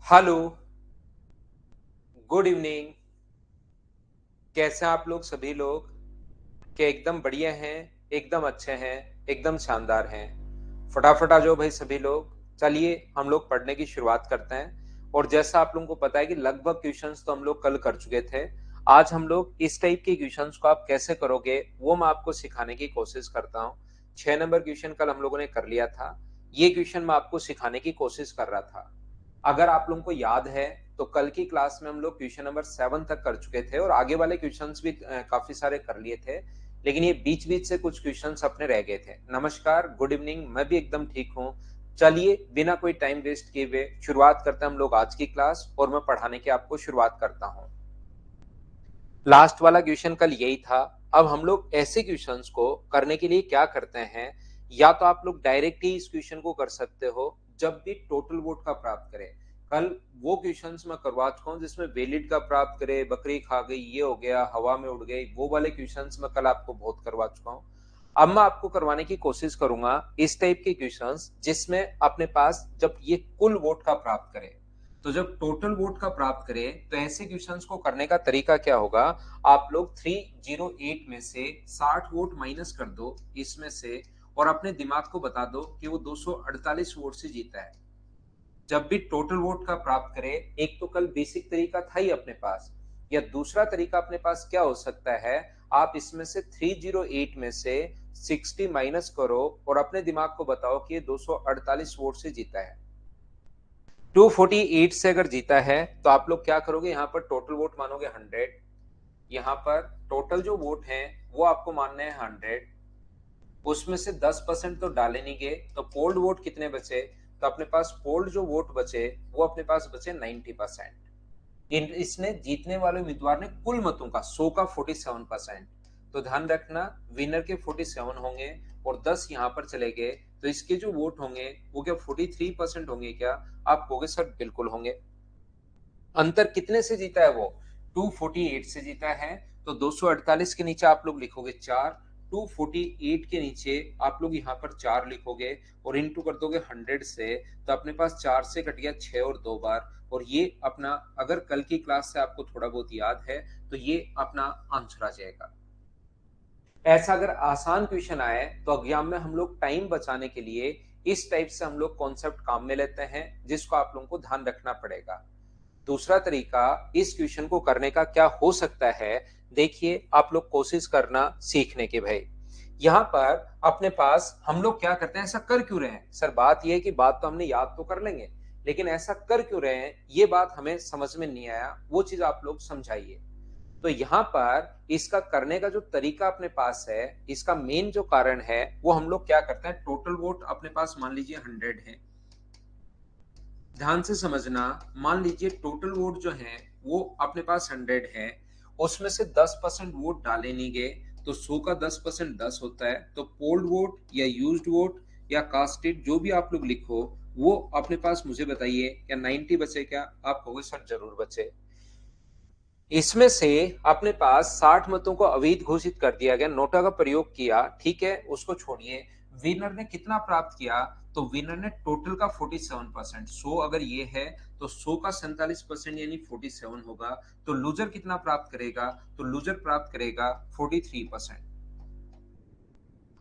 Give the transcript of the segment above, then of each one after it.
Hello, good evening. कैसे हैं आप लोग सभी लोग? क्या एकदम बढ़िया हैं, एकदम अच्छे हैं, एकदम शानदार हैं। फटाफट आ जाओ भाई सभी लोग। चलिए हम लोग पढ़ने की शुरुआत करते हैं। और जैसा आप लोगों को पता है कि लगभग क्वेश्चंस तो हम लोग कल कर चुके थे। आज हम लोग इस टाइप के क्वेश्चंस को आप कैसे करोगे वो मैं आपको सिखाने की कोशिश करता हूँ। 6 नंबर क्वेश्चन कल हम लोगों ने कर लिया था। ये क्वेश्चन मैं आपको सिखाने की कोशिश कर रहा था। अगर आप लोगों को याद है तो कल की क्लास में हम लोग क्वेश्चन नंबर 7 तक कर चुके थे और आगे वाले क्वेश्चंस भी काफी सारे कर लिए थे। लेकिन ये बीच बीच से कुछ क्वेश्चंस अपने रह गए थे। नमस्कार, गुड इवनिंग, मैं भी एकदम ठीक हूँ। चलिए बिना कोई टाइम वेस्ट किए हुए शुरुआत करते हैं हम लोग आज की क्लास और मैं पढ़ाने की आपको शुरुआत करता हूँ। लास्ट वाला क्वेश्चन कल यही था। अब हम लोग ऐसे क्वेश्चंस को करने के लिए क्या करते हैं, या तो आप लोग डायरेक्ट ही इस क्वेश्चन को कर सकते हो जब भी टोटल वोट का प्राप्त करें। कल वो क्वेश्चंस मैं करवा चुका हूं जिसमें वैलिड का प्राप्त करे, बकरी खा गई, ये हो गया, हवा में उड़ गई, वो वाले क्वेश्चंस मैं कल आपको बहुत करवा चुका हूं। अब मैं आपको करवाने की कोशिश करूंगा इस टाइप के क्वेश्चंस जिसमें अपने पास जब ये कुल वोट का प्राप्त करे, तो जब टोटल वोट का प्राप्त करें तो ऐसे क्वेश्चंस को करने का तरीका क्या होगा। आप लोग 308 में से 60 वोट माइनस कर दो इसमें से, और अपने दिमाग को बता दो कि वो 248 वोट से जीता है। जब भी टोटल वोट का प्राप्त करे, एक तो कल बेसिक तरीका था ही अपने पास, या दूसरा तरीका अपने पास क्या हो सकता है, आप इसमें से 308 में से 60 माइनस करो और अपने दिमाग को बताओ कि ये 248 वोट से जीता है। 248 से अगर जीता है तो आप लोग क्या करोगे, यहाँ पर टोटल वोट मानोगे 100। यहाँ पर टोटल जो वोट हैं वो आपको मानने हैं 100। उसमें से 10% तो डाले नहीं गए, तो पोल्ड वोट कितने बचे, तो अपने पास पोल्ड जो वोट बचे वो अपने पास बचे 90%। इसने जीतने वाले उम्मीदवार ने कुल मतों का 100 का 47%। तो ध्यान रखना, विनर के 47 होंगे और 10 यहाँ पर चले गए, तो इसके जो वोट होंगे वो क्या 43% होंगे क्या? आप कहोगे सर बिल्कुल होंगे। अंतर कितने से जीता है वो? 248 से जीता है। तो 248 के नीचे आप लोग लिखोगे 4, 248 के नीचे आप लोग यहाँ पर 4 लिखोगे और इनटू कर दोगे 100 से, तो अपने पास 4 से कट गया 6 और 2 बार, और ये अपना, अगर कल की क्लास से आपको थोड़ा बहुत याद है तो ये अपना आंसर आ जाएगा। ऐसा अगर आसान क्वेश्चन आए तो एग्जाम में हम लोग टाइम बचाने के लिए इस टाइप से हम लोग कॉन्सेप्ट काम में लेते हैं, जिसको आप लोगों को ध्यान रखना पड़ेगा। दूसरा तरीका इस क्वेश्चन को करने का क्या हो सकता है, देखिए आप लोग कोशिश करना सीखने के भाई। यहाँ पर अपने पास हम लोग क्या करते हैं, ऐसा कर क्यों रहे हैं सर? बात यह है कि बात तो हमने याद तो कर लेंगे, लेकिन ऐसा कर क्यों रहे हैं ये बात हमें समझ में नहीं आया, वो चीज आप लोग समझाइए। तो यहाँ पर इसका करने का जो तरीका अपने पास है, इसका मेन जो कारण है वो हम लोग क्या करते हैं, टोटल वोट अपने पास मान लीजिए 100 है। ध्यान से समझना, मान लीजिए टोटल वोट जो है वो अपने पास 100 है, उसमें से 10% वोट डाले नहीं गए, तो 100 का 10% 10 होता है। तो पोल्ड वोट या यूज्ड वोट या कास्टेड जो भी आप लोग लिखो, वो अपने पास मुझे बताइए क्या 90 बचे क्या? आप कहोगे सर जरूर बचे। इसमें से अपने पास 60 मतों को अवैध घोषित कर दिया गया, नोटा का प्रयोग किया, ठीक है, उसको छोड़िए। विनर ने कितना प्राप्त किया, तो विनर ने टोटल का 47%। 100 अगर ये है तो 100 का 47% यानी 47 होगा। तो लूजर कितना प्राप्त करेगा, तो लूजर प्राप्त करेगा 43%।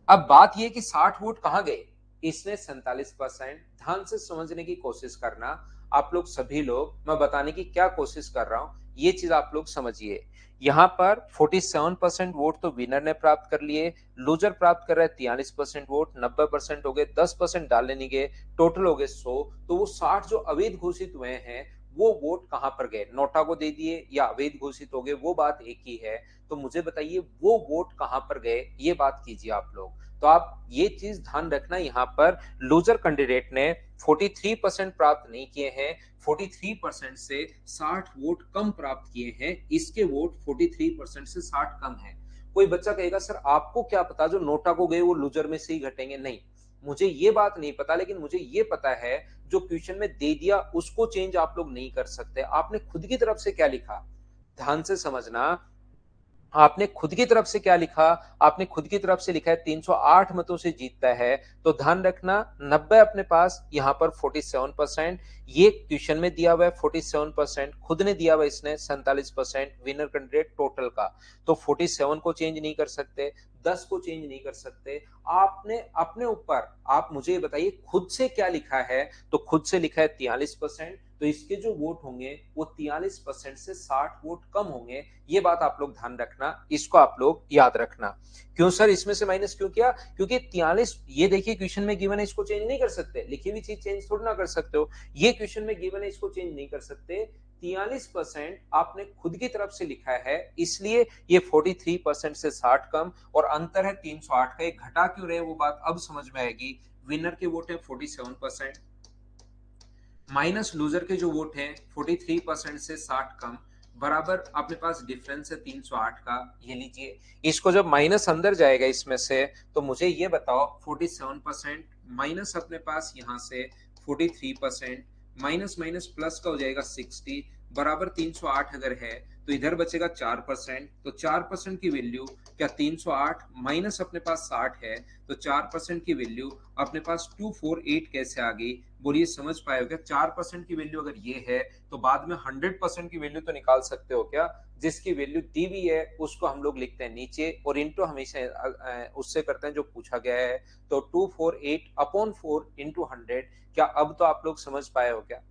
अब बात यह कि 60 वोट कहां गए, इसने 47%। ध्यान से समझने की कोशिश करना आप लोग सभी लोग, मैं बताने की क्या कोशिश कर रहा हूं ये चीज आप लोग समझिए। यहां पर 47% वोट तो विनर ने प्राप्त कर लिए, लूजर प्राप्त कर रहा है 43% वोट, 90% हो गए, 10% डालने नहीं गए, टोटल हो गए 100। तो वो 60 जो अवैध घोषित हुए हैं वो वोट कहां पर गए, नोटा को दे दिए या अवैध घोषित हो गए, वो बात एक ही है। तो मुझे बताइए वो वोट कहां पर गए, ये बात कीजिए आप लोग। तो आप ये चीज ध्यान रखना, यहाँ पर लूजर कैंडिडेट ने 43% प्राप्त नहीं किए हैं, 43% से 60 वोट कम प्राप्त किए हैं, इसके वोट 43% से 60 कम है। कोई बच्चा कहेगा सर आपको क्या पता जो नोटा को गए वो लूजर में से ही घटेंगे? नहीं, मुझे ये बात नहीं पता, लेकिन मुझे ये पता है जो क्वेश्चन में दे दिया उसको चेंज आप लोग नहीं कर सकते। आपने खुद की तरफ से क्या लिखा, ध्यान से समझना। आपने खुद की तरफ से क्या लिखा? आपने खुद की तरफ से लिखा है 308 मतों से जीतता है, तो ध्यान रखना 90 अपने पास, यहाँ पर 47%, ये क्वेश्चन में दिया हुआ है 47%, खुद ने दिया हुआ इसने 47%, विनर कैंडिडेट टोटल का। तो 47 को चेंज नहीं कर सकते, 10 को चेंज नहीं कर सकते। आपने अपने ऊपर, आप मुझे बताइए खुद से क्या लिखा है? तो खुद से लिखा है 43%, तो इसके जो वोट होंगे वो 43% से 60 वोट कम होंगे। ये बात आप लोग ध्यान रखना, इसको आप लोग याद रखना। क्यों सर इसमें से माइनस क्यों किया? क्योंकि 43, ये देखिए क्वेश्चन में गिवन है, इसको चेंज नहीं कर सकते, लिखी हुई चीज चेंज थोड़ी ना कर सकते हो। ये क्वेश्चन में गिवन है, इसको चेंज नहीं कर सकते। 43% आपने खुद की तरफ से लिखा है, इसलिए ये 43% से 60 कम, और अंतर है 308 का। एक घटा क्यों रहे वो बात अब समझ में आएगी। विनर के वोट है 47%, माइनस लूजर के जो वोट हैं 43% से 60 कम, बराबर अपने पास डिफरेंस है 308 का। ये लीजिए, इसको जब माइनस अंदर जाएगा इसमें से, तो मुझे ये बताओ 47% माइनस अपने पास यहाँ से 43%, माइनस माइनस प्लस का हो जाएगा 60, बराबर 308 अगर है तो इधर बचेगा 4%। तो 4% की वैल्यू क्या 308 माइनस अपने पास 60 है, तो 4% की वैल्यू अपने पास 248 कैसे आ गई? बोलिए समझ पाए हो क्या? 4% की वैल्यू अगर ये है तो बाद में 100% की वैल्यू तो निकाल सकते हो क्या? जिसकी वैल्यू दी हुई है उसको हम लोग लिखते हैं नीचे, और इनटू हमेशा उससे करते हैं जो पूछा गया है। तो 248 अपॉन 4 इंटू 100। क्या अब तो आप लोग समझ पाए हो क्या?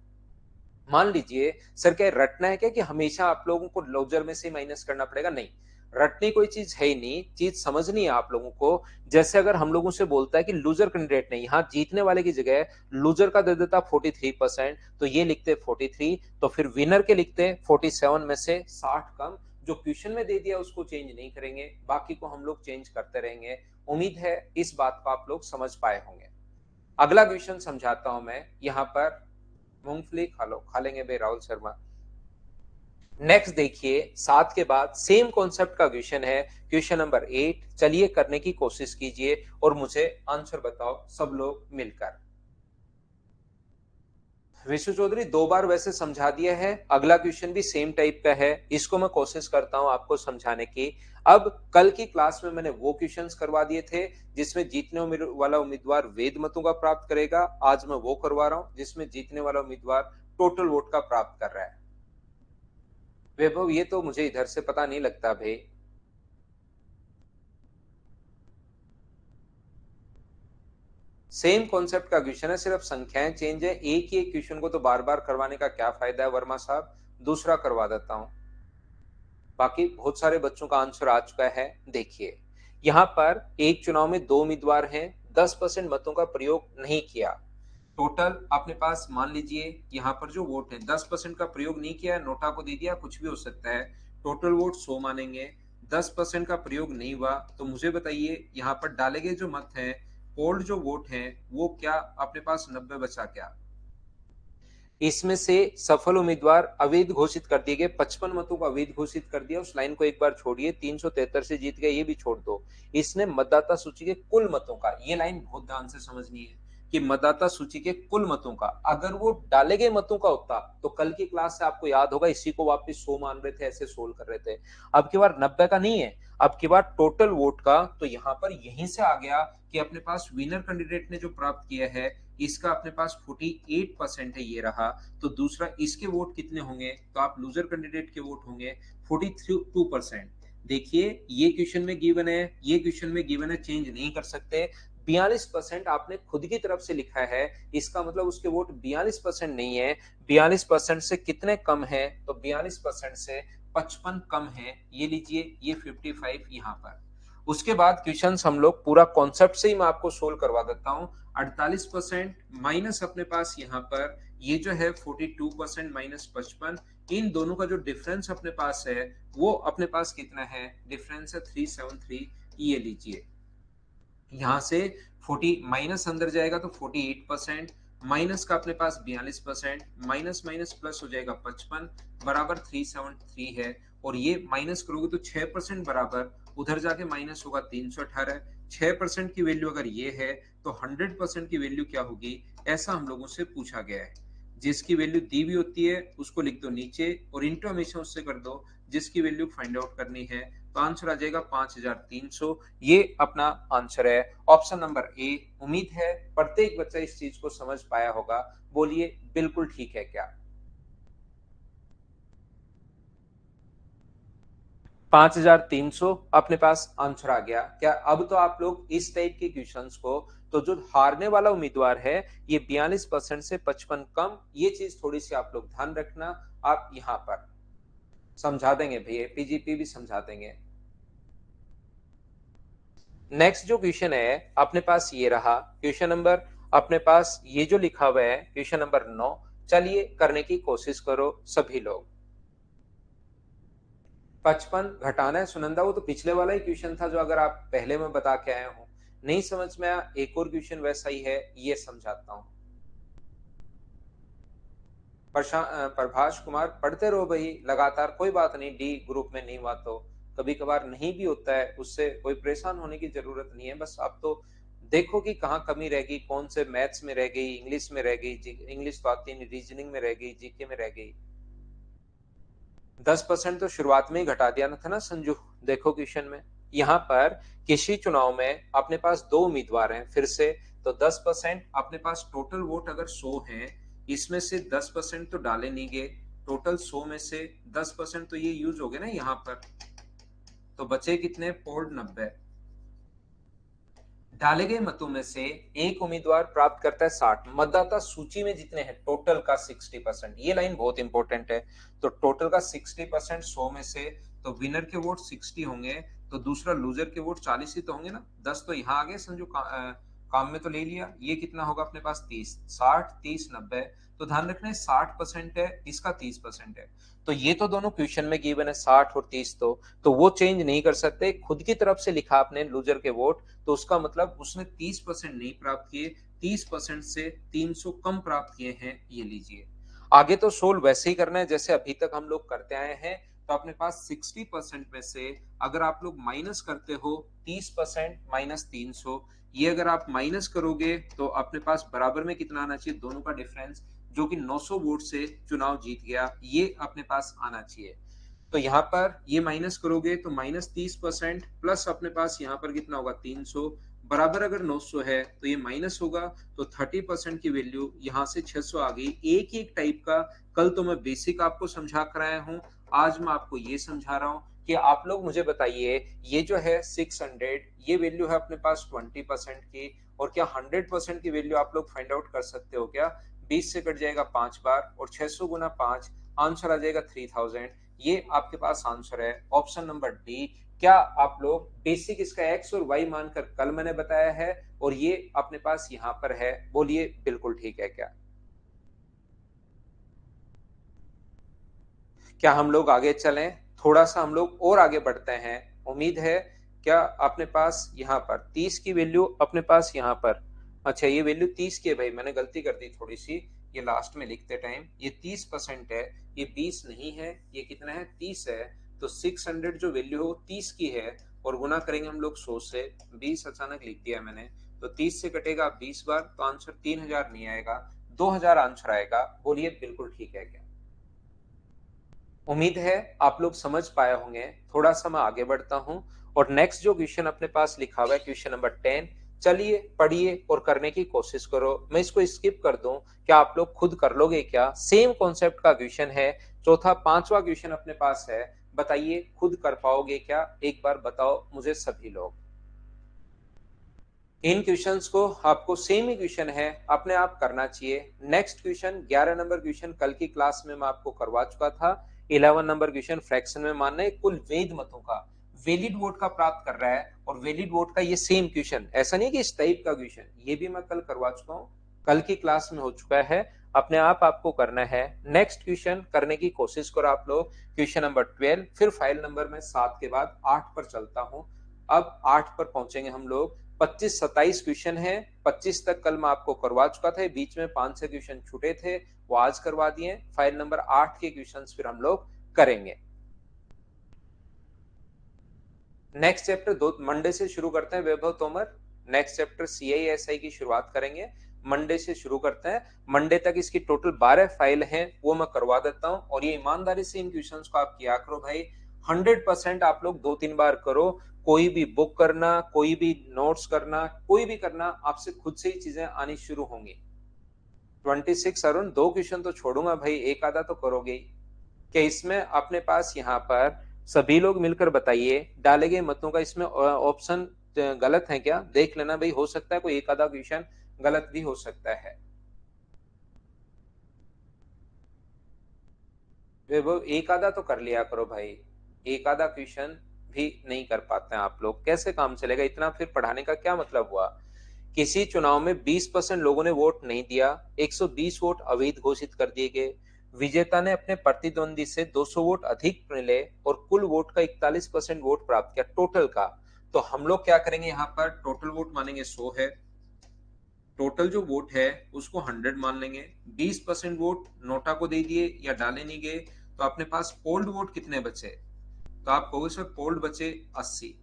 मान लीजिए सर क्या रटना है क्या कि हमेशा आप लोगों को लॉजर में से माइनस करना पड़ेगा? नहीं, रटने कोई चीज है ही नहीं, चीज समझनी है आप लोगों को। जैसे अगर हम लोगों से बोलता है कि लूजर कैंडिडेट नहीं, यहाँ जीतने वाले की जगह लूजर का दे देता 43%, तो ये लिखते 43, तो फिर विनर के लिखते 47 में से 60 कम। जो क्वेश्चन में दे दिया उसको चेंज नहीं करेंगे, बाकी को हम लोग चेंज करते रहेंगे। उम्मीद है इस बात को आप लोग समझ पाए होंगे। अगला क्वेश्चन समझाता हूं मैं। यहाँ पर मूंगफली खा लो, खा लेंगे भाई राहुल शर्मा। नेक्स्ट देखिए, 7 के बाद सेम कॉन्सेप्ट का क्वेश्चन है, क्वेश्चन नंबर 8। चलिए करने की कोशिश कीजिए और मुझे आंसर बताओ सब लोग मिलकर। विशु चौधरी 2 बार वैसे समझा दिया है, अगला क्वेश्चन भी सेम टाइप का है, इसको मैं कोशिश करता हूं आपको समझाने की। अब कल की क्लास में मैंने वो क्वेश्चंस करवा दिए थे जिसमें जीतने वाला उम्मीदवार वेद मतों का प्राप्त करेगा, आज मैं वो करवा रहा हूं जिसमें जीतने वाला उम्मीदवार टोटल वोट का प्राप्त कर रहा है। वैभव ये तो मुझे इधर से पता नहीं लगता भाई। सेम कॉन्सेप्ट का क्वेश्चन है, सिर्फ संख्याएं चेंज है। एक ही एक क्वेश्चन को तो बार बार करवाने का क्या फायदा है वर्मा साहब? दूसरा करवा देता हूं। बाकी बहुत सारे बच्चों का आंसर आ चुका है। देखिए यहां पर एक चुनाव में 2 उम्मीदवार हैं, 10% मतों का प्रयोग नहीं किया। टोटल अपने पास मान लीजिए यहाँ पर जो वोट है 10% का प्रयोग नहीं किया है, नोटा को दे दिया, कुछ भी हो सकता है। टोटल वोट 100 मानेंगे, 10% का प्रयोग नहीं हुआ, तो मुझे बताइए यहाँ पर डाले गए जो मत हैं, पोल्ड जो वोट है वो क्या अपने पास 90 बचा क्या? इसमें से सफल उम्मीदवार अवैध घोषित कर दिए गए, 55 मतों को अवैध घोषित कर दिया। उस लाइन को एक बार छोड़िए, 373 से जीत गए, ये भी छोड़ दो। इसने मतदाता सूची के कुल मतों का, ये लाइन बहुत ध्यान से समझनी है कि मतदाता सूची के कुल मतों का, अगर वो डाले गए मतों का होता तो कल की क्लास से आपको याद होगा इसी को वापस 100 मान रहे थे, ऐसे सोल्व कर रहे थे। अब की बार 90 का नहीं है, अब की बार टोटल वोट का। तो यहां पर यहीं से आ गया कि अपने पास विनर कैंडिडेट ने जो प्राप्त किया है इसका अपने पास 48% है, ये रहा। तो दूसरा इसके वोट कितने होंगे? तो आप लूजर कैंडिडेट के वोट होंगे 42%। देखिए ये क्वेश्चन में गिवन है, ये क्वेश्चन में गिवन है, चेंज नहीं कर सकते। 42% आपने खुद की तरफ से लिखा है, इसका मतलब उसके वोट 42% नहीं है। 42% से कितने कम है? तो 42% से 55 कम है। ये लीजिए, ये 55 यहाँ पर। उसके बाद क्वेश्चन हम लोग पूरा कॉन्सेप्ट से ही मैं आपको सोल्व करवा देता हूं। 48% माइनस अपने पास यहाँ पर ये जो है 42% माइनस 55, इन दोनों का जो डिफरेंस अपने पास है वो अपने पास कितना है? डिफरेंस है 373। ये लीजिए, यहाँ से 40 माइनस अंदर जाएगा तो 48%, माइनस का अपने पास 42%, माइनस माइनस प्लस हो जाएगा 55, बराबर 373 है। और ये माइनस करोगे तो 6% बराबर, उधर जाके माइनस होगा 318। 6% की वैल्यू अगर ये है तो 100% की वैल्यू क्या होगी, ऐसा हम लोगों से पूछा गया है। जिसकी वैल्यू दी हुई होती है उसको लिख दो नीचे और इंटू हमेशा उससे कर दो, जिसकी वैल्यू फाइंड आउट करनी है। तो आंसर आ जाएगा 5300। ये अपना आंसर है ऑप्शन नंबर ए। उम्मीद है प्रत्येक बच्चा इस चीज को समझ पाया होगा। बोलिए बिल्कुल ठीक है क्या? 5300 अपने पास आंसर आ गया क्या? अब तो आप लोग इस टाइप के क्वेश्चंस को, तो जो हारने वाला उम्मीदवार है ये 42% से 55 कम, ये चीज थोड़ी सी आप लोग ध्यान रखना। आप यहां पर समझा देंगे भैया, पीजीपी भी समझा देंगे। नेक्स्ट जो क्वेश्चन है अपने पास ये रहा क्वेश्चन नंबर, अपने पास ये जो लिखा हुआ है क्वेश्चन नंबर 9। चलिए करने की कोशिश करो सभी लोग। 55 घटाना है सुनंदा, वो तो पिछले वाला ही क्वेश्चन था जो अगर आप पहले में बता के आए हो। नहीं समझ में आया, एक और क्वेश्चन वैसा ही है, ये समझाता हूं। प्रभाष कुमार पढ़ते रहो भाई लगातार, कोई बात नहीं, डी ग्रुप में नहीं हुआ तो कभी कभार नहीं भी होता है, उससे कोई परेशान होने की जरूरत नहीं है। बस आप तो देखो कि कहाँ कमी रह गई, कौन से मैथ्स में रह गई, इंग्लिश में रह गई, इंग्लिश तो आती नहीं, रीजनिंग में रह गई, जीके में रह गई। 10% तो शुरुआत में ही घटा दिया ना था ना संजू। देखो क्वेश्चन में यहाँ पर किसी चुनाव में अपने पास दो उम्मीदवार हैं फिर से, तो 10% अपने पास टोटल वोट अगर 100 है, इसमें से 10% तो डाले नहीं गए, टोटल 100 में से 10% तो ये यूज हो गए ना यहाँ पर, तो बचे कितने? पोल्ड 90। डाले गए मतों में से एक उम्मीदवार प्राप्त करता है 60, मतदाता सूची में जितने हैं टोटल का 60%, ये लाइन बहुत इंपॉर्टेंट है। तो टोटल का 60% 100 में से, तो विनर के वोट 60 होंगे, तो दूसरा लूजर के वोट 40 ही तो होंगे ना। 10 तो यहाँ आ गए संजू काम में तो ले लिया। ये कितना होगा अपने पास? 30। 60 30 90, तो ध्यान रखना है 60% है, इसका 30% है। तो ये तो दोनों क्वेश्चन में गिवन है 60 और 30, तो वो चेंज नहीं कर सकते। खुद की तरफ से लिखा आपने लूजर के वोट, तो उसका मतलब उसने 30% नहीं प्राप्त किए, 30% से 300 कम प्राप्त किए हैं, ये लीजिए। आगे तो सोल्व वैसे ही करना है जैसे अभी तक हम लोग करते आए हैं। तो अपने पास 60% में से अगर आप लोग माइनस करते हो 30% माइनस 300, ये अगर आप माइनस करोगे तो अपने पास बराबर में कितना आना चाहिए? दोनों का डिफरेंस, जो कि 900 वोट से चुनाव जीत गया, ये अपने पास आना चाहिए। तो यहाँ पर ये माइनस करोगे तो -30% प्लस अपने पास यहाँ पर कितना होगा? 300 बराबर, अगर 900 है तो ये माइनस होगा, तो 30% की वैल्यू यहाँ से 600 आ गई। एक ही टाइप का कल तो मैं बेसिक आपको समझा कर आया हूँ, आज मैं आपको ये समझा रहा हूँ कि आप लोग मुझे बताइए, ये जो है 600, ये वैल्यू है अपने पास 20% की, और क्या 100% की वैल्यू आप लोग फाइंड आउट कर सकते हो क्या? 20 से कट जाएगा 5 बार, और 600 गुना 5, आंसर आ जाएगा 3000। ये आपके पास आंसर है ऑप्शन नंबर डी। क्या आप लोग बेसिक इसका एक्स और वाई मानकर कल मैंने बताया है, और ये अपने पास यहां पर है? बोलिए बिल्कुल ठीक है क्या? क्या हम लोग आगे चलें? थोड़ा सा हम लोग और आगे बढ़ते हैं। उम्मीद है क्या अपने पास यहाँ पर 30 की वैल्यू अपने पास यहाँ पर, अच्छा ये वैल्यू 30 की है भाई, मैंने गलती कर दी थोड़ी सी, ये लास्ट में लिखते टाइम ये 30% है, ये 20 नहीं है, ये कितना है? 30 है। तो 600 जो वैल्यू है वो 30 की है, और गुना करेंगे हम लोग 100 से। 20 अचानक लिख दिया मैंने, तो 30 से कटेगा 20 बार, तो आंसर 3000 नहीं आएगा, 2000 आंसर आएगा। बोलिए बिल्कुल ठीक है क्या? उम्मीद है आप लोग समझ पाए होंगे। थोड़ा सा मैं आगे बढ़ता हूं, और नेक्स्ट जो क्वेश्चन अपने पास लिखा हुआ है क्वेश्चन नंबर 10, चलिए पढ़िए और करने की कोशिश करो। मैं इसको स्किप कर दूं, क्या आप लोग खुद कर लोगे क्या? सेम कॉन्सेप्ट का क्वेश्चन है, चौथा पांचवा क्वेश्चन अपने पास है। बताइए खुद कर पाओगे क्या? एक बार बताओ मुझे सभी लोग। इन क्वेश्चंस को आपको सेम ही क्वेश्चन है, अपने आप करना चाहिए। नेक्स्ट क्वेश्चन 11 नंबर क्वेश्चन कल की क्लास में मैं आपको करवा चुका था। 11 नंबर क्वेश्चन फ्रैक्शन में मानना है कुल वैध मतों का, वैलिड वोट का प्राप्त कर रहा है, और वैलिड वोट का ये सेम क्वेश्चन, ऐसा नहीं कि इस टाइप का क्वेश्चन, ये भी मैं कल करवा चुका हूँ, कल की क्लास में हो चुका है। अपने आप आपको करना है। नेक्स्ट क्वेश्चन करने की कोशिश करो आप लोग, क्वेश्चन नंबर 12, फिर फाइल नंबर में 7 के बाद 8 पर चलता हूँ। अब 8 पर पहुंचेंगे हम लोग। 25 27 क्वेश्चन है, 25 तक कल मैं आपको करवा चुका था, बीच में 5 6 क्वेश्चन छूटे थे, वो आज करवा दिए। फाइल नंबर 8 के क्वेश्चंस फिर हम लोग करेंगे। नेक्स्ट चैप्टर दो मंडे से शुरू करते हैं वैभव तोमर। नेक्स्ट चैप्टर CISI की शुरुआत करेंगे। मंडे से शुरू करते हैं। मंडे तक इसकी टोटल 12 फाइल हैं, वो मैं करवा देता हूँ। और ये ईमानदारी से इन क्वेश्चंस को आप किया करो भाई। 100% आप लोग 2-3 बार करो। कोई भी बुक करना, कोई भी नोट्स करना, कोई भी करना, आपसे खुद से ही चीजें आनी शुरू होंगी। 26 अरुण, 2 क्वेश्चन तो छोड़ूंगा भाई, एक आधा तो करोगे ही। क्या इसमें अपने पास यहाँ पर सभी लोग मिलकर बताइए, डाले गए मतों का इसमें ऑप्शन गलत है क्या? देख लेना भाई, हो सकता है कोई एक आधा क्वेश्चन गलत भी हो सकता है। वैभव, एक आधा तो कर लिया करो भाई, एक आधा क्वेश्चन भी नहीं कर पाते हैं आप लोग, कैसे काम चलेगा? इतना फिर पढ़ाने का क्या मतलब हुआ? किसी चुनाव में 20% लोगों ने वोट नहीं दिया, 120 वोट अवैध घोषित कर दिए गए, विजेता ने अपने प्रतिद्वंदी से 200 वोट अधिक मिले और कुल वोट का 41% वोट प्राप्त किया टोटल का। तो हम लोग क्या करेंगे, यहाँ पर टोटल वोट मानेंगे 100 है, टोटल जो वोट है उसको 100 मान लेंगे। 20% वोट नोटा को दे दिए या डाले नहीं गए, तो अपने पास पोल्ड वोट कितने बचे? तो आप कहोगे सर पोल्ड बचे 80।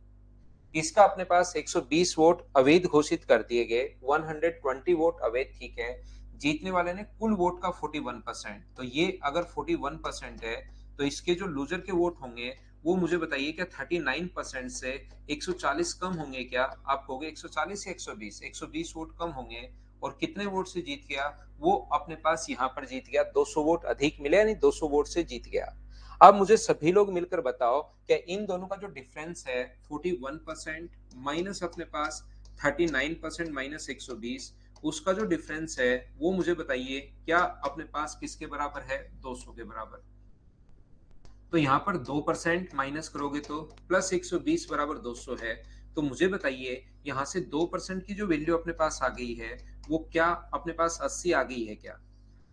इसका अपने पास 120 वोट अवैध घोषित कर दिए गए, 120 वोट अवैध, ठीक है। जीतने वाले ने कुल वोट का 41%, तो ये अगर 41% है तो इसके जो लूजर के वोट होंगे वो मुझे बताइए, क्या 39% से 140 कम होंगे क्या? आप कहोगे 140 या 120? 120 वोट कम होंगे। और कितने वोट से जीत गया? वो अपने पास यहाँ पर जीत गया 200 वोट अधिक मिले, यानी 200 वोट से जीत गया। अब मुझे सभी लोग मिलकर बताओ, क्या इन दोनों का जो डिफरेंस है 41% माइनस अपने पास 39% माइनस 120, उसका जो डिफरेंस है वो मुझे बताइए, क्या अपने पास किसके बराबर है? 200 के बराबर। तो यहाँ पर 2% माइनस करोगे तो प्लस 120 बराबर 200 है। तो मुझे बताइए, यहाँ से 2% की जो वैल्यू अपने पास आ गई है वो क्या अपने पास 80 आ गई है क्या?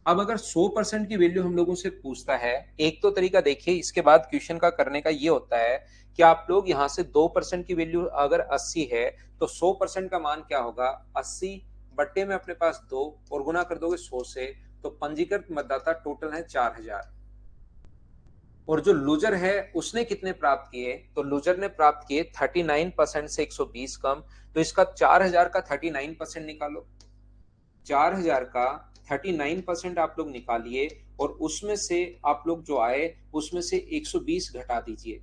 अब अगर 100% की वैल्यू हम लोगों से पूछता है, एक तो तरीका देखिए इसके बाद क्वेश्चन का करने का ये होता है कि आप लोग यहाँ से 2% की वैल्यू अगर 80 है तो 100% का मान क्या होगा? 80 बट्टे में अपने पास 2 और गुना कर दोगे 100 से, तो पंजीकृत मतदाता टोटल है 4000। और जो लूजर है उसने कितने प्राप्त किए? तो लूजर ने प्राप्त किए 39% से 120 कम। तो इसका 4000 का 39% निकालो, 4000 का 39% आप लोग निकालिए और उसमें से आप लोग जो आए उसमें से 120 घटा दीजिए।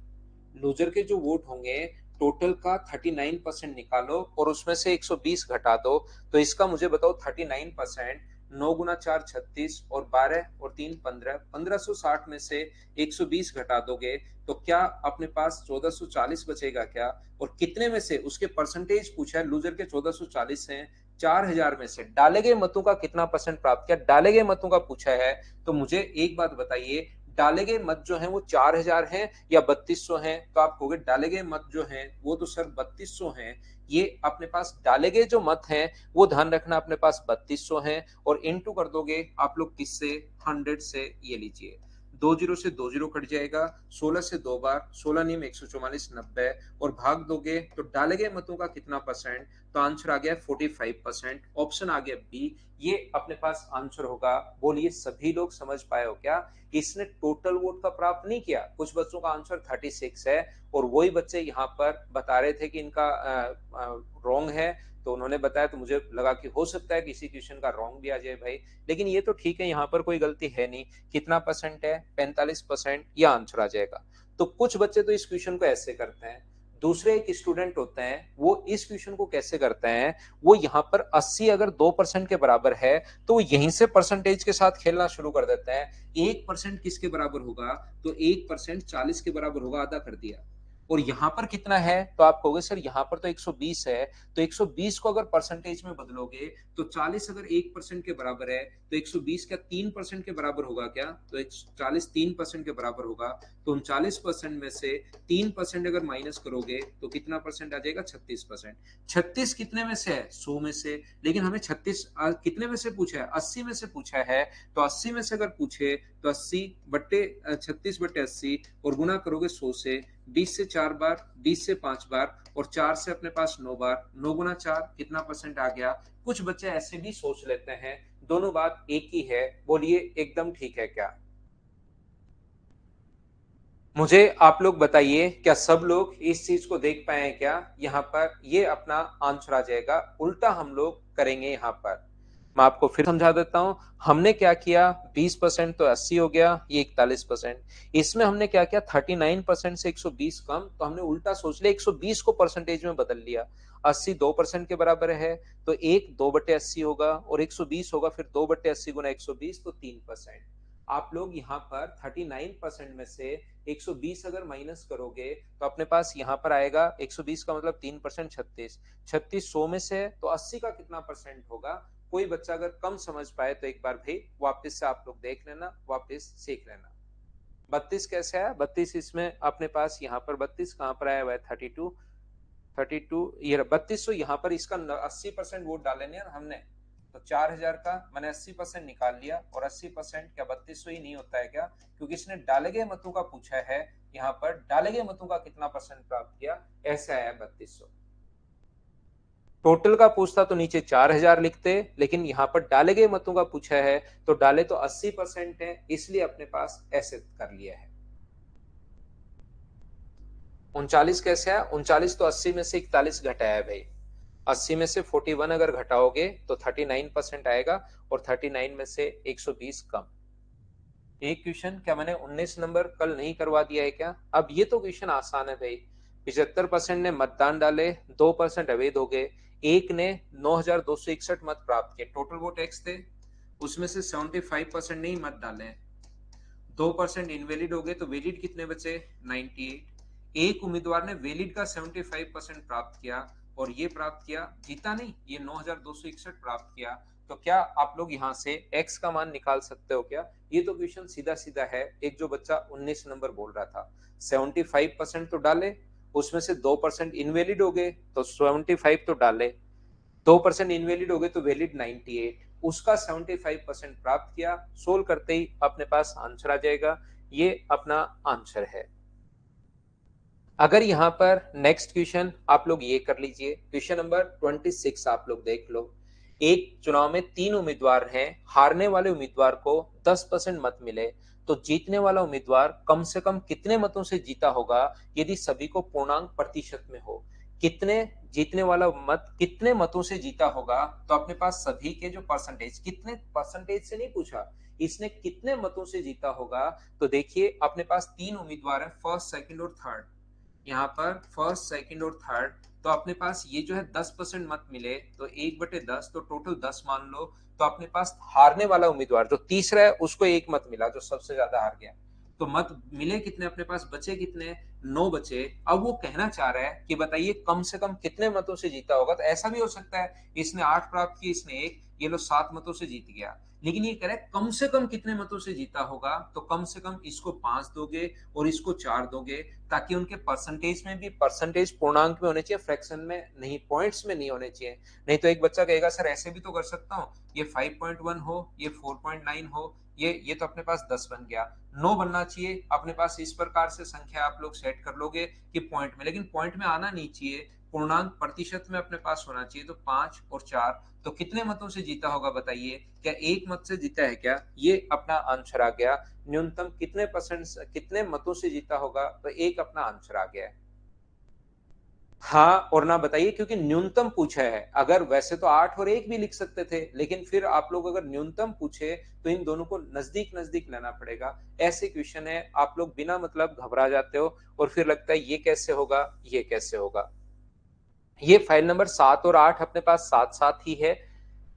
लूजर के जो वोट होंगे टोटल का 39% निकालो और उसमें से 120 घटा दो। तो इसका मुझे बताओ 39%, 9 गुना 4 36 और 12 और 3 15, 1560 में से 120 घटा दोगे तो क्या अपने पास 1440 बचेगा क्या? और कितने में से उसके परसेंटेज पूछा है, लूजर के 1440 हैं, 4000 में से डाले गए मतों का कितना परसेंट प्राप्त किया, डाले गए मतों का पूछा है। तो मुझे एक बात बताइए, डाले गए मत जो हैं वो 4000 हैं या 3200 हैं? तो आप कहोगे डाले गए मत जो हैं वो तो सर 3200 हैं। ये अपने पास डाले गए जो मत हैं वो ध्यान रखना अपने पास 3200 हैं, और इनटू कर दोगे आप लोग किससे? 100 से। ये लीजिए, 20 से 20 कट जाएगा, 16 से 2 बार, 16 नीम 144 90, और भाग दोगे तो डाले गए मतों का कितना परसेंट? तो आंसर आ गया 45%, ऑप्शन आ गया बी। ये अपने पास आंसर होगा। बोलिए सभी लोग समझ पाए हो क्या? इसने टोटल वोट का प्राप्त नहीं किया, कुछ बच्चों का आंसर 36 है और वही बच्चे यहाँ पर बता रहे थे कि इनका रॉन्ग है, तो उन्होंने बताया, तो मुझे लगा कि हो सकता है किसी क्वेश्चन का रॉन्ग भी आ जाए भाई। लेकिन ये तो ठीक है, यहाँ पर कोई गलती है नहीं। कितना परसेंट है? 45%, यह आंसर आ जाएगा। तो कुछ बच्चे तो इस क्वेश्चन को ऐसे करते हैं, दूसरे एक स्टूडेंट होते हैं वो इस क्वेश्चन को कैसे करते हैं, वो यहाँ पर 80 अगर 2% के बराबर है तो वो यहीं से परसेंटेज के साथ खेलना शुरू कर देते हैं। 1% किसके बराबर होगा? तो 1% 40 के बराबर होगा, आधा कर दिया। और यहां पर कितना है? तो आप कहोगे सर यहाँ पर तो 120 है, तो 120 को अगर परसेंटेज में बदलोगे तो 40 अगर 1% के बराबर है तो 120 क्या 3% के बराबर होगा क्या? तो 40 3% के बराबर होगा। तो 39% में से 3% अगर माइनस करोगे तो कितना परसेंट आ जाएगा? 36%। 36 कितने में से है? 100 में से। लेकिन हमें 36 कितने में से पूछा है? 80 में से पूछा है। तो 80 में से अगर पूछे तो 80 बट्टे 36 बट्टे 80 और गुना करोगे 100 से, 20 से 4 बार, 20 से 5 बार और 4 से अपने पास 9 बार, 9 गुना 4 कितना परसेंट आ गया? कुछ बच्चे ऐसे भी सोच लेते हैं, दोनों बात एक ही है। बोलिए एकदम ठीक है क्या? मुझे आप लोग बताइए, क्या सब लोग इस चीज को देख पाए हैं क्या? यहाँ पर ये अपना आंसर आ जाएगा, उल्टा हम लोग करेंगे यहाँ पर। मैं आपको फिर समझा देता हूं। हमने क्या किया, 20% तो 80 हो गया, ये 41%। इसमें हमने क्या किया, 39% से 120 कम, तो हमने उल्टा सोच लिया, 120 को परसेंटेज में बदल लिया। 80 2% के बराबर है, तो 1 2/80 होगा, और 120 होगा फिर 2/80 गुना 120, तो 3%। आप लोग यहाँ पर 39% में से 120 अगर माइनस करोगे तो अपने पास यहाँ पर आएगा, 120 का मतलब 3%, 36। 36 100 में से है, तो 80 का कितना परसेंट होगा। कोई बच्चा अगर कम समझ पाए तो एक बार भाई वापस से आप लोग देख लेना, वापस सीख लेना। 32 कैसे आया, 32 इसमें अपने पास यहाँ पर 32 कहां पर आया हुआ है, 32। 32 ये 32, तो यहाँ पर इसका 80% वोट डाले ना हमने, तो 4000 का मैंने 80% निकाल लिया। और 80% क्या 3200 ही नहीं होता है क्या, क्योंकि इसने डाले गए मतों का पूछा है। यहाँ पर डाले गए मतों का कितना परसेंट प्राप्त किया, ऐसा आया 3200। टोटल का पूछता तो नीचे 4000 लिखते, लेकिन यहाँ पर डाले गए मतों का पूछा है, तो डाले तो 80% है, इसलिए अपने पास ऐसे कर लिया है। 39 कैसे है, 39 तो 80 में से 41 घटाया है भाई। 80 में से 41 अगर घटाओगे तो 39% आएगा, और 39 में से 120 कम। एक क्वेश्चन क्या मैंने 19 नंबर कल नहीं करवा दिया है क्या। अब ये तो क्वेश्चन आसान है भाई। 75% ने मतदान डाले, 2% अवैध हो गए, एक ने 9261 मत प्राप्त किए, टोटल वोट एक्स थे, उसमें से 75% ने ही मत डाले, 2% इनवैलिड हो गए, तो वैलिड कितने बचे, 98। एक उम्मीदवार ने वैलिड का 75% प्राप्त किया, और ये प्राप्त किया, जीता नहीं, ये 9261 प्राप्त किया। तो क्या आप लोग यहाँ से x का मान निकाल सकते हो क्या। ये तो क्वेश्चन सीधा सीधा है। एक जो बच्चा 19 नंबर बोल रहा था, 75% तो डाले, उसमें से 2% इनवैलिड हो गए, तो 75 तो डाले, 2% इनवैलिड हो गए, तो वैलिड 98, उसका 75% प्राप्त किया। सोल्व करते ही अपने पास आंसर आ जाएगा। ये अपना आंसर है। अगर यहाँ पर नेक्स्ट क्वेश्चन आप लोग ये कर लीजिए, क्वेश्चन नंबर 26 आप लोग देख लो। एक चुनाव में 3 उम्मीदवार हैं, हारने वाले उम्मीदवार को 10% मत मिले, तो जीतने वाला उम्मीदवार कम से कम कितने मतों से जीता होगा यदि सभी को पूर्णांक प्रतिशत में हो। कितने, जीतने वाला मत कितने मतों से जीता होगा, तो अपने पास सभी के जो परसेंटेज, कितने परसेंटेज से नहीं पूछा, इसने कितने मतों से जीता होगा। तो देखिए अपने पास 3 उम्मीदवार है, फर्स्ट सेकंड और थर्ड। यहाँ पर फर्स्ट सेकंड और थर्ड, तो अपने पास ये जो है 10% मत मिले, तो 1/10, तो टोटल 10 मान लो। तो अपने पास हारने वाला उम्मीदवार जो तीसरा है उसको 1 मत मिला, जो सबसे ज्यादा हार गया। तो मत मिले कितने, अपने पास बचे कितने, 9 बचे। अब वो कहना चाह रहा है कि बताइए कम से कम कितने मतों से जीता होगा। तो ऐसा भी हो सकता है इसने 8 प्राप्त किए, इसने 1, ये लो 7 मतों से जीत गया। लेकिन ये कह रहा है कम से कम कितने मतों से जीता होगा, तो कम से कम इसको 5 दोगे और इसको 4 दोगे, ताकि उनके परसेंटेज में भी, परसेंटेज पूर्णांक में होने चाहिए, फ्रैक्शन में नहीं, पॉइंट्स में नहीं होने चाहिए। नहीं तो एक बच्चा कहेगा सर ऐसे भी तो कर सकता हूँ, ये 5.1 हो, ये 4.9 हो, ये तो अपने पास 10 बन गया। 9 बनना चाहिए अपने पास। इस प्रकार से संख्या आप लोग सेट कर लोगे कि पॉइंट में, लेकिन पॉइंट में आना नहीं चाहिए, पूर्णांक प्रतिशत में अपने पास होना चाहिए। तो 5 और 4, तो कितने मतों से जीता होगा बताइए, क्या 1 मत से जीता है क्या। ये अपना आंसर आ गया। न्यूनतम कितने परसेंट, कितने मतों से जीता होगा, तो 1 अपना आंसर आ गया है। हाँ और ना बताइए, क्योंकि न्यूनतम पूछा है। अगर वैसे तो 8 और 1 भी लिख सकते थे, लेकिन फिर आप लोग अगर न्यूनतम पूछे तो इन दोनों को नजदीक नजदीक लेना पड़ेगा। ऐसे क्वेश्चन है, आप लोग बिना मतलब घबरा जाते हो और फिर लगता है ये कैसे होगा, ये कैसे होगा। ये फाइल नंबर 7 और 8 अपने पास साथ साथ ही है।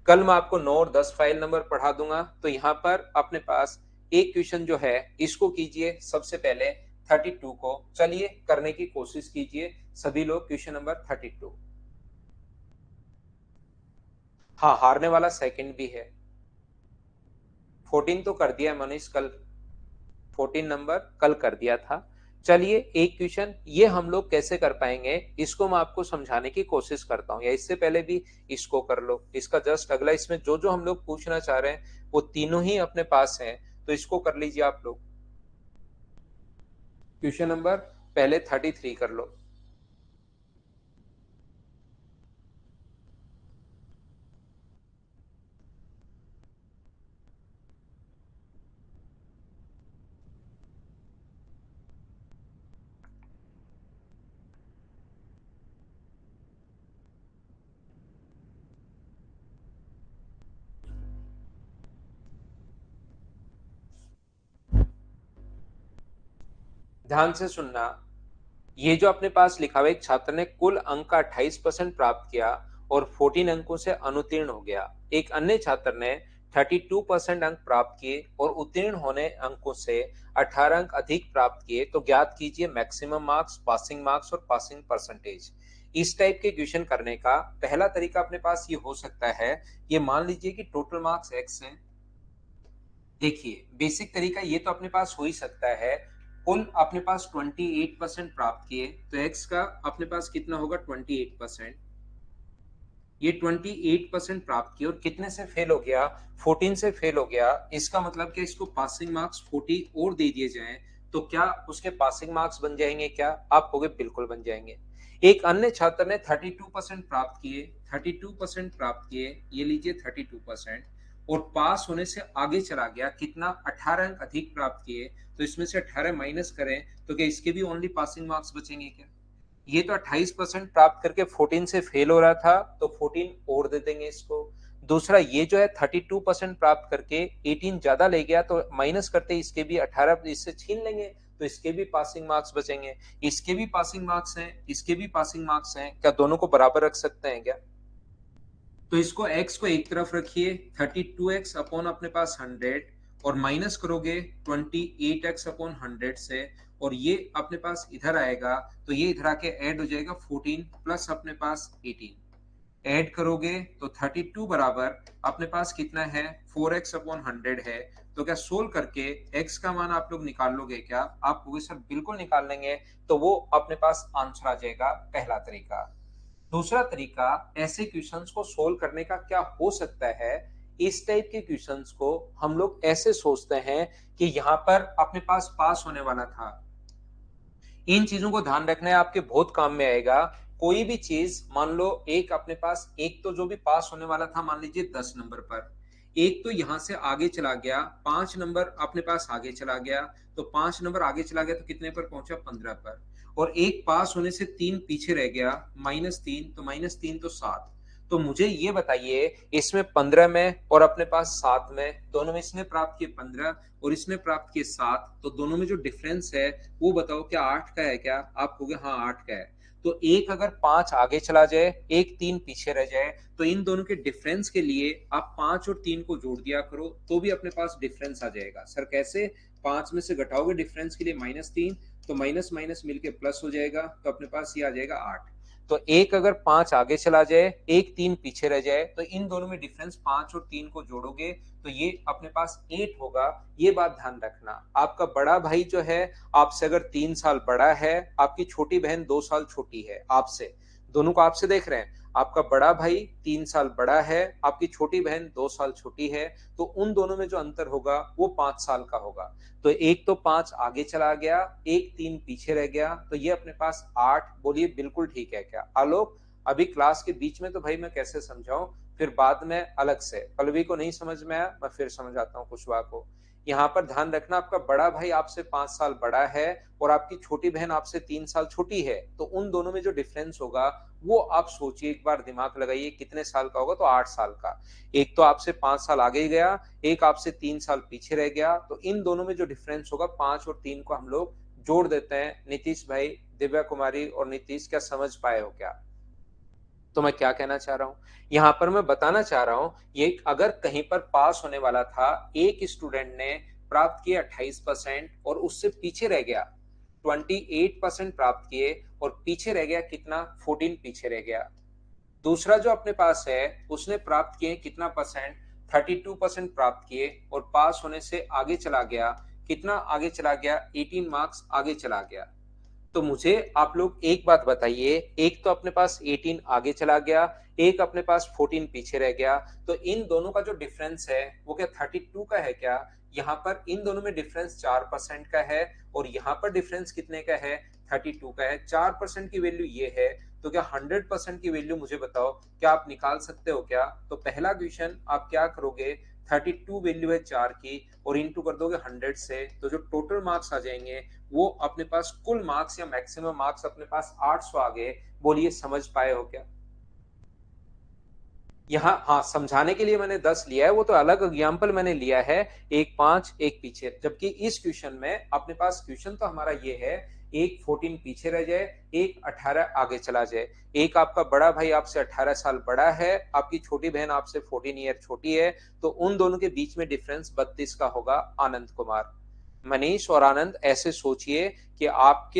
कल मैं आपको 9 और 10 फाइल नंबर पढ़ा दूंगा। तो यहाँ पर अपने पास एक क्वेश्चन जो है इसको कीजिए सबसे पहले, 32 को चलिए करने की कोशिश कीजिए सभी लोग। क्वेश्चन नंबर 32, हाँ हारने वाला सेकंड भी है। 14 तो कर दिया मनीष कल, 14 नंबर कल कर दिया था। चलिए एक क्वेश्चन ये हम लोग कैसे कर पाएंगे, इसको मैं आपको समझाने की कोशिश करता हूँ, या इससे पहले भी इसको कर लो। इसका जस्ट अगला, इसमें जो जो हम लोग पूछना चाह रहे हैं वो तीनों ही अपने पास हैं, तो इसको कर लीजिए आप लोग। क्वेश्चन नंबर पहले 33 कर लो। ध्यान से सुनना, ये जो अपने पास लिखा हुआ है, एक छात्र ने कुल अंक का 28% प्राप्त किया और 14 अंकों से अनुत्तीर्ण हो गया। एक अन्य छात्र ने 32% अंक प्राप्त किए और उत्तीर्ण होने अंकों से 18 अंक अधिक प्राप्त किए, तो ज्ञात कीजिए मैक्सिमम मार्क्स, पासिंग मार्क्स और पासिंग परसेंटेज। इस टाइप के क्वेश्चन करने का पहला तरीका अपने पास ये हो सकता है, ये मान लीजिए कि टोटल मार्क्स x है। देखिए बेसिक तरीका ये तो अपने पास हो ही सकता है, कुल अपने पास 28% प्राप्त किए तो x का अपने पास कितना होगा 28%। ये 28% प्राप्त किए और कितने से फेल हो गया, 14 से फेल हो गया। इसका मतलब कि इसको पासिंग मार्क्स 40 और दे दिए जाएं तो क्या उसके पासिंग मार्क्स बन जाएंगे? क्या आप कहोगे बिल्कुल बन जाएंगे। एक अन्य छात्र ने 32% प्राप्त किए, 32% प्राप्त किए, ये लीजिए 32%, और पास होने से आगे चला गया, कितना 18 अंक अधिक प्राप्त किए, तो इसमें से 18 माइनस करें तो क्या इसके भी ओनली पासिंग मार्क्स बचेंगे? क्या ये तो 28% प्राप्त करके 14 से फेल हो रहा था, तो 14 और दे देंगे इसको। दूसरा ये जो है 32% प्राप्त करके 18 ज्यादा ले गया, तो माइनस करते इसके भी 18 इससे छीन लेंगे, तो इसके भी पासिंग मार्क्स बचेंगे। इसके भी पासिंग मार्क्स हैं, इसके भी पासिंग मार्क्स हैं, क्या दोनों को बराबर रख सकते हैं क्या? तो इसको x को एक तरफ रखिए, 32x अपॉन अपने पास 100, और माइनस करोगे 28x अपॉन 100 से, और ये अपने पास इधर आएगा, तो ये इधर आके ऐड हो जाएगा 14 प्लस अपने पास 18। ऐड करोगे तो 32 बराबर अपने पास कितना है, 4x अपॉन 100 है। तो क्या सोल्व करके x का मान आप लोग निकाल लोगे? क्या आप कहोगे सर बिल्कुल निकाल लेंगे, तो वो अपने पास आंसर आ जाएगा, पहला तरीका। दूसरा तरीका, ऐसे क्वेश्चंस को सोल्व करने का क्या हो सकता है, इस टाइप के क्वेश्चंस को हम लोग ऐसे सोचते हैं कि यहाँ पर अपने पास होने वाला था। इन चीजों को ध्यान रखना है, आपके बहुत काम में आएगा। कोई भी चीज मान लो, एक अपने पास, एक तो जो भी पास होने वाला था मान लीजिए 10 नंबर पर, एक तो यहां से आगे चला गया, 5 नंबर अपने पास आगे चला गया, तो 5 नंबर आगे चला गया तो कितने पर पहुंचा, 15 पर। और एक पास होने से 3 पीछे रह गया, -3, तो -3 तो 7। तो मुझे ये बताइए, इसमें 15 में और अपने पास 7 में, दोनों में इसने प्राप्त किए 15 और इसने प्राप्त किए 7, तो दोनों में जो डिफरेंस है वो बताओ, क्या 8 का है? क्या आप कहोगे हाँ 8 का है। तो एक अगर 5 आगे चला जाए, एक 3 पीछे रह जाए, तो इन दोनों के डिफरेंस के लिए आप 5 और 3 को जोड़ दिया करो, तो भी अपने पास डिफरेंस आ जाएगा। सर कैसे? 5 में से घटाओगे डिफरेंस के लिए -3, तो माइनस माइनस मिलके प्लस हो जाएगा, तो अपने पास ये आ जाएगा 8। तो एक अगर 5 आगे चला जाए, एक 3 पीछे रह जाए, तो इन दोनों में डिफरेंस 5 और 3 को जोड़ोगे तो ये अपने पास 8 होगा। ये बात ध्यान रखना। आपका बड़ा भाई जो है आपसे अगर 3 साल बड़ा है, आपकी छोटी बहन 2 साल छोटी है आपसे, दोनों को आपसे देख रहे हैं, आपका बड़ा भाई 3 साल बड़ा है, आपकी छोटी बहन 2 साल छोटी है, तो उन दोनों में जो अंतर होगा वो 5 साल का होगा। तो एक तो 5 आगे चला गया, एक 3 पीछे रह गया, तो ये अपने पास 8। बोलिए बिल्कुल ठीक है क्या? आलोक, अभी क्लास के बीच में तो भाई मैं कैसे समझाऊं, फिर बाद में अलग से। पल्लवी को नहीं समझ में आया, मैं फिर समझाता हूँ कुशवा को। यहाँ पर ध्यान रखना, आपका बड़ा भाई आपसे 5 साल बड़ा है और आपकी छोटी बहन आपसे 3 साल छोटी है, तो उन दोनों में जो डिफरेंस होगा वो आप सोचिए, एक बार दिमाग लगाइए, कितने साल का होगा? तो 8 साल का। एक तो आपसे 5 साल आगे गया, एक आपसे 3 साल पीछे रह गया, तो इन दोनों में जो डिफरेंस होगा 5 और 3 को हम लोग जोड़ देते हैं। नीतीश भाई, दिव्या कुमारी और नीतीश, क्या समझ पाए हो क्या? तो मैं क्या कहना चाह रहा हूं, यहां पर मैं बताना चाह रहा हूं, ये अगर कहीं पर पास होने वाला था, एक स्टूडेंट ने प्राप्त किए 28% और उससे पीछे रह गया, 28% प्राप्त किए और पीछे रह गया कितना, 14 पीछे रह गया। दूसरा जो अपने पास है उसने प्राप्त किए कितना परसेंट, 32% प्राप्त किए और पास होने से आगे चला गया, कितना आगे चला गया, 18 मार्क्स आगे चला गया। तो मुझे आप लोग एक बात बताइए, एक तो अपने पास 18 आगे चला गया, एक अपने पास 14 पीछे रह गया, तो इन दोनों का जो डिफरेंस है वो क्या 32 का है? क्या यहाँ पर इन दोनों में डिफरेंस 4% का है और यहाँ पर डिफरेंस कितने का है, 32 का है। 4% की वैल्यू ये है, तो क्या 100% की वैल्यू मुझे बताओ, क्या आप निकाल सकते हो क्या? तो पहला क्वेश्चन आप क्या करोगे, 32 वैल्यू है 4 की और इंटू कर दोगे 100 से, तो जो टोटल मार्क्स आ जाएंगे वो अपने पास, कुल मार्क्स या मैक्सिमम मार्क्स अपने पास 800 आ गए। बोलिए समझ पाए हो क्या? यहाँ हाँ, समझाने के लिए मैंने 10 लिया है, वो तो अलग एग्जाम्पल मैंने लिया है, एक 5 एक पीछे, जबकि इस क्वेश्चन में अपने पास क्वेश्चन तो हमारा ये है, एक 14 पीछे रह जाए, एक 18 आगे चला जाए। एक आपका बड़ा भाई आपसे 18 साल बड़ा है, आपकी छोटी बहन आपसे 14 ईयर छोटी है, तो उन दोनों के बीच में डिफरेंस 32 का होगा। आनंद कुमार, मनीष और आनंद ऐसे सोचिए कि आप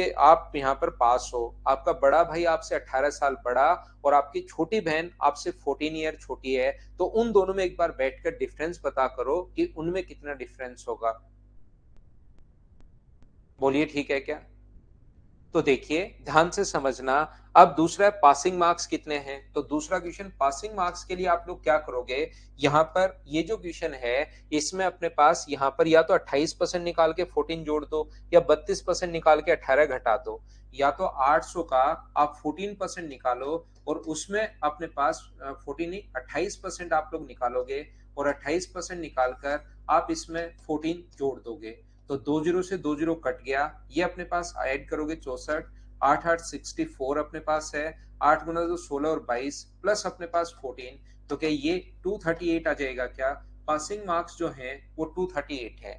यहाँ पर पास हो, आपका बड़ा भाई आपसे 18 साल बड़ा और आपकी छोटी बहन आपसे 14 ईयर छोटी है, तो उन दोनों में एक बार बैठकर डिफरेंस पता करो कि उनमें कितना डिफरेंस होगा। बोलिए ठीक है क्या? तो देखिए ध्यान से समझना। अब दूसरा है पासिंग मार्क्स कितने हैं, तो दूसरा क्वेश्चन पासिंग मार्क्स के लिए आप लोग क्या करोगे, यहाँ पर ये जो क्वेश्चन है इसमें अपने पास यहाँ पर या तो 28% निकाल के 14 जोड़ दो, या 32% निकाल के 18 घटा दो, या तो 800 का आप 14% निकालो और उसमें अपने पास 28% आप लोग निकालोगे, और 28% निकालकर आप इसमें 14 जोड़ दोगे, तो 20 से 20 कट गया, ये अपने पास ऐड करोगे 64, 8 8 64 अपने पास है, 8 गुना 2 16 और 22 प्लस अपने पास 14, तो क्या ये 238 आ जाएगा क्या? पासिंग मार्क्स जो है वो 238 है।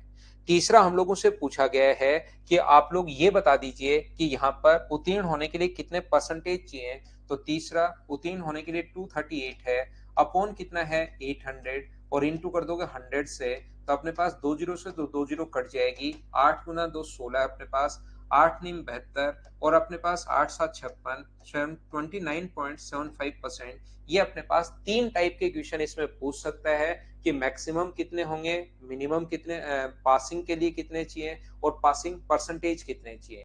तीसरा हम लोगों से पूछा गया है कि आप लोग ये बता दीजिए कि यहाँ पर उत्तीर्ण होने के लिए कितने परसेंटेज चाहिए, तो तीसरा उत्तीर्ण होने के लिए 238 है, अपॉन कितना है 800, और इंटू कर दोगे 100 से, तो अपने पास 20 से दो जीरो कट जाएगी, 8 गुना 2 16 अपने पास, 8 नीम 72 और अपने पास 8 7 56, 29.75%। ये अपने पास तीन टाइप के क्वेश्चन इसमें पूछ सकता है कि मैक्सिमम कितने होंगे, मिनिमम कितने, पासिंग के लिए कितने चाहिए और पासिंग परसेंटेज कितने चाहिए।